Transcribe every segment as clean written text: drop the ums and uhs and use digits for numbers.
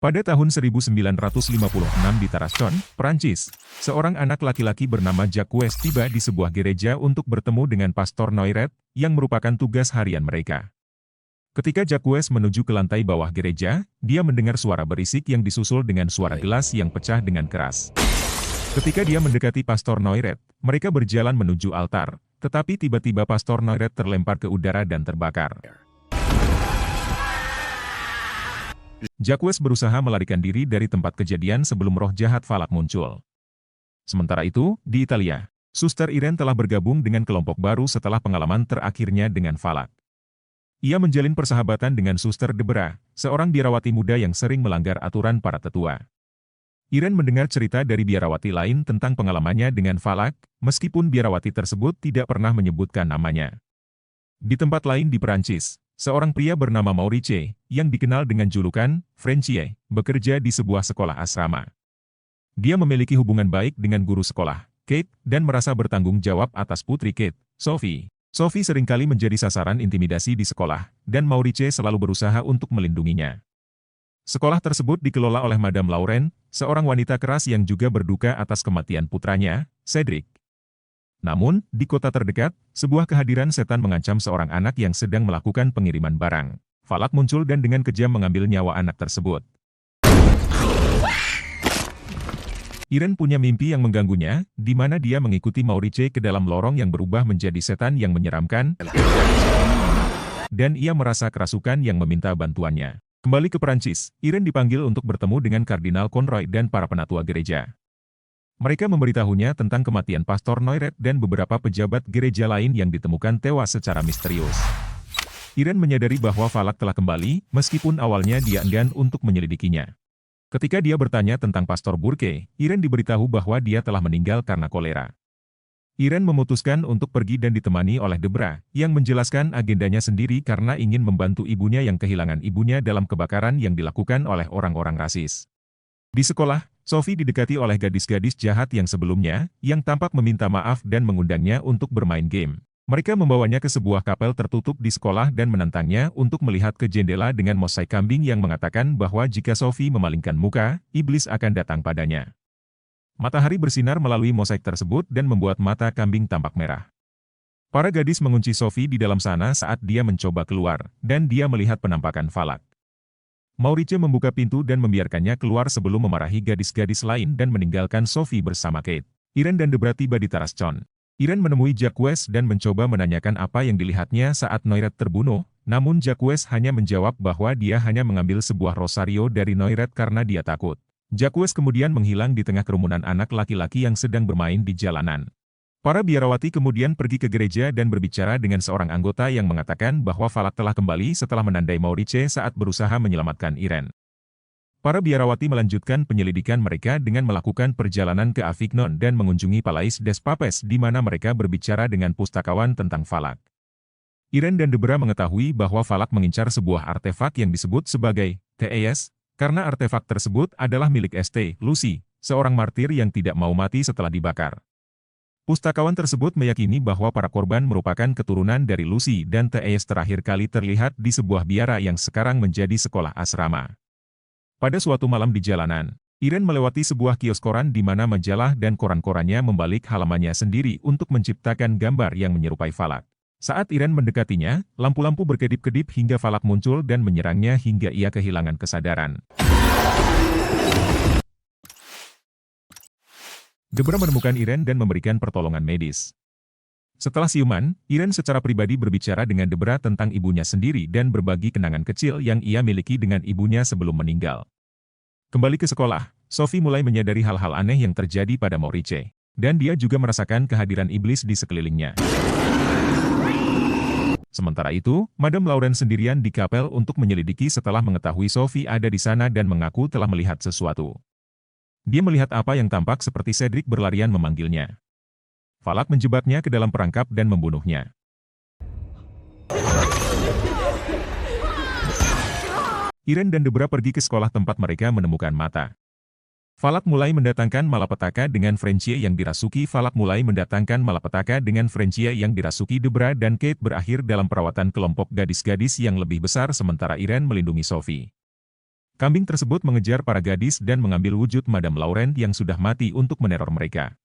Pada tahun 1956 di Tarascon, Prancis, seorang anak laki-laki bernama Jacques tiba di sebuah gereja untuk bertemu dengan Pastor Noiret, yang merupakan tugas harian mereka. Ketika Jacques menuju ke lantai bawah gereja, dia mendengar suara berisik yang disusul dengan suara gelas yang pecah dengan keras. Ketika dia mendekati Pastor Noiret, mereka berjalan menuju altar, tetapi tiba-tiba Pastor Noiret terlempar ke udara dan terbakar. Jacques berusaha melarikan diri dari tempat kejadian sebelum roh jahat Falak muncul. Sementara itu, di Italia, Suster Irene telah bergabung dengan kelompok baru setelah pengalaman terakhirnya dengan Falak. Ia menjalin persahabatan dengan Suster Deborah, seorang biarawati muda yang sering melanggar aturan para tetua. Irene mendengar cerita dari biarawati lain tentang pengalamannya dengan Falak, meskipun biarawati tersebut tidak pernah menyebutkan namanya. Di tempat lain di Perancis, seorang pria bernama Maurice, yang dikenal dengan julukan Frenchie, bekerja di sebuah sekolah asrama. Dia memiliki hubungan baik dengan guru sekolah, Kate, dan merasa bertanggung jawab atas putri Kate, Sophie. Sophie seringkali menjadi sasaran intimidasi di sekolah, dan Maurice selalu berusaha untuk melindunginya. Sekolah tersebut dikelola oleh Madame Lauren, seorang wanita keras yang juga berduka atas kematian putranya, Cedric. Namun, di kota terdekat, sebuah kehadiran setan mengancam seorang anak yang sedang melakukan pengiriman barang. Falak muncul dan dengan kejam mengambil nyawa anak tersebut. Irene punya mimpi yang mengganggunya, di mana dia mengikuti Maurice ke dalam lorong yang berubah menjadi setan yang menyeramkan, dan ia merasa kerasukan yang meminta bantuannya. Kembali ke Perancis, Irene dipanggil untuk bertemu dengan Kardinal Conroy dan para penatua gereja. Mereka memberitahunya tentang kematian Pastor Noiret dan beberapa pejabat gereja lain yang ditemukan tewas secara misterius. Irene menyadari bahwa Falak telah kembali, meskipun awalnya dia enggan untuk menyelidikinya. Ketika dia bertanya tentang Pastor Burke, Irene diberitahu bahwa dia telah meninggal karena kolera. Irene memutuskan untuk pergi dan ditemani oleh Deborah, yang menjelaskan agendanya sendiri karena ingin membantu ibunya yang kehilangan ibunya dalam kebakaran yang dilakukan oleh orang-orang rasis. Di sekolah, Sophie didekati oleh gadis-gadis jahat yang sebelumnya, yang tampak meminta maaf dan mengundangnya untuk bermain game. Mereka membawanya ke sebuah kapel tertutup di sekolah dan menantangnya untuk melihat ke jendela dengan mosaik kambing yang mengatakan bahwa jika Sophie memalingkan muka, iblis akan datang padanya. Matahari bersinar melalui mosaik tersebut dan membuat mata kambing tampak merah. Para gadis mengunci Sophie di dalam sana saat dia mencoba keluar, dan dia melihat penampakan Falak. Maurice membuka pintu dan membiarkannya keluar sebelum memarahi gadis-gadis lain dan meninggalkan Sophie bersama Kate. Irene dan Deborah tiba di Tarascon. Irene menemui Jacques dan mencoba menanyakan apa yang dilihatnya saat Noiret terbunuh, namun Jacques hanya menjawab bahwa dia hanya mengambil sebuah rosario dari Noiret karena dia takut. Jacques kemudian menghilang di tengah kerumunan anak laki-laki yang sedang bermain di jalanan. Para biarawati kemudian pergi ke gereja dan berbicara dengan seorang anggota yang mengatakan bahwa Falak telah kembali setelah menandai Maurice saat berusaha menyelamatkan Irene. Para biarawati melanjutkan penyelidikan mereka dengan melakukan perjalanan ke Avignon dan mengunjungi Palais des Papes di mana mereka berbicara dengan pustakawan tentang Falak. Irene dan Deborah mengetahui bahwa Falak mengincar sebuah artefak yang disebut sebagai TES, karena artefak tersebut adalah milik St. Lucy, seorang martir yang tidak mau mati setelah dibakar. Pustakawan tersebut meyakini bahwa para korban merupakan keturunan dari Lucy dan TES terakhir kali terlihat di sebuah biara yang sekarang menjadi sekolah asrama. Pada suatu malam di jalanan, Irene melewati sebuah kios koran di mana majalah dan koran-korannya membalik halamannya sendiri untuk menciptakan gambar yang menyerupai Falak. Saat Irene mendekatinya, lampu-lampu berkedip-kedip hingga Falak muncul dan menyerangnya hingga ia kehilangan kesadaran. Deborah menemukan Irene dan memberikan pertolongan medis. Setelah siuman, Irene secara pribadi berbicara dengan Deborah tentang ibunya sendiri dan berbagi kenangan kecil yang ia miliki dengan ibunya sebelum meninggal. Kembali ke sekolah, Sophie mulai menyadari hal-hal aneh yang terjadi pada Maurice, dan dia juga merasakan kehadiran iblis di sekelilingnya. Sementara itu, Madame Lauren sendirian di kapel untuk menyelidiki setelah mengetahui Sophie ada di sana dan mengaku telah melihat sesuatu. Dia melihat apa yang tampak seperti Cedric berlarian memanggilnya. Falak menjebaknya ke dalam perangkap dan membunuhnya. Iren dan Debra pergi ke sekolah tempat mereka menemukan Mata. Valak mulai mendatangkan malapetaka dengan Francia yang dirasuki. Valak mulai mendatangkan malapetaka dengan Francia yang dirasuki. Debra dan Kate berakhir dalam perawatan kelompok gadis-gadis yang lebih besar sementara Iren melindungi Sophie. Kambing tersebut mengejar para gadis dan mengambil wujud Madame Laurent yang sudah mati untuk meneror mereka.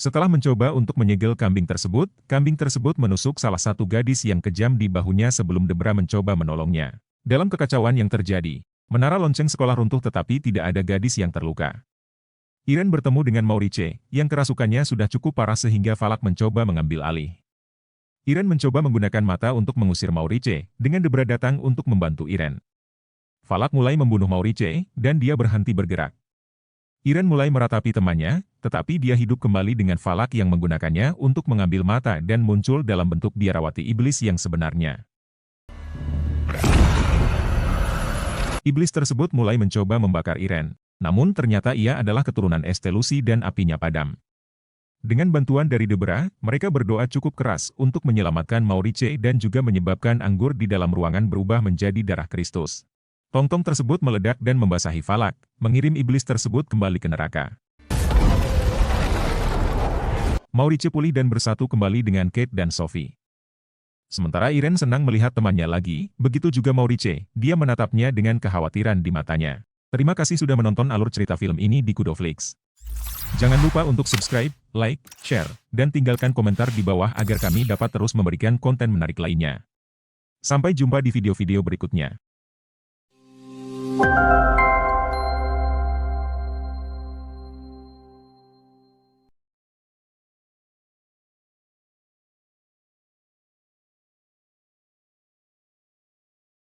Setelah mencoba untuk menyegel kambing tersebut menusuk salah satu gadis yang kejam di bahunya sebelum Debra mencoba menolongnya. Dalam kekacauan yang terjadi, menara lonceng sekolah runtuh tetapi tidak ada gadis yang terluka. Iren bertemu dengan Maurice, yang kerasukannya sudah cukup parah sehingga Valak mencoba mengambil alih. Iren mencoba menggunakan Mata untuk mengusir Maurice, dengan Debra datang untuk membantu Iren. Valak mulai membunuh Maurice, dan dia berhenti bergerak. Iren mulai meratapi temannya, tetapi dia hidup kembali dengan Valak yang menggunakannya untuk mengambil Mata dan muncul dalam bentuk biarawati iblis yang sebenarnya. Iblis tersebut mulai mencoba membakar Iren, namun ternyata ia adalah keturunan Estelusi dan apinya padam. Dengan bantuan dari Debra, mereka berdoa cukup keras untuk menyelamatkan Maurice dan juga menyebabkan anggur di dalam ruangan berubah menjadi darah Kristus. Tong-tong tersebut meledak dan membasahi Valak, mengirim iblis tersebut kembali ke neraka. Maurice pulih dan bersatu kembali dengan Kate dan Sophie. Sementara Iren senang melihat temannya lagi, begitu juga Maurice, dia menatapnya dengan kekhawatiran di matanya. Terima kasih sudah menonton alur cerita film ini di Kudoflix. Jangan lupa untuk subscribe, like, share, dan tinggalkan komentar di bawah agar kami dapat terus memberikan konten menarik lainnya. Sampai jumpa di video-video berikutnya.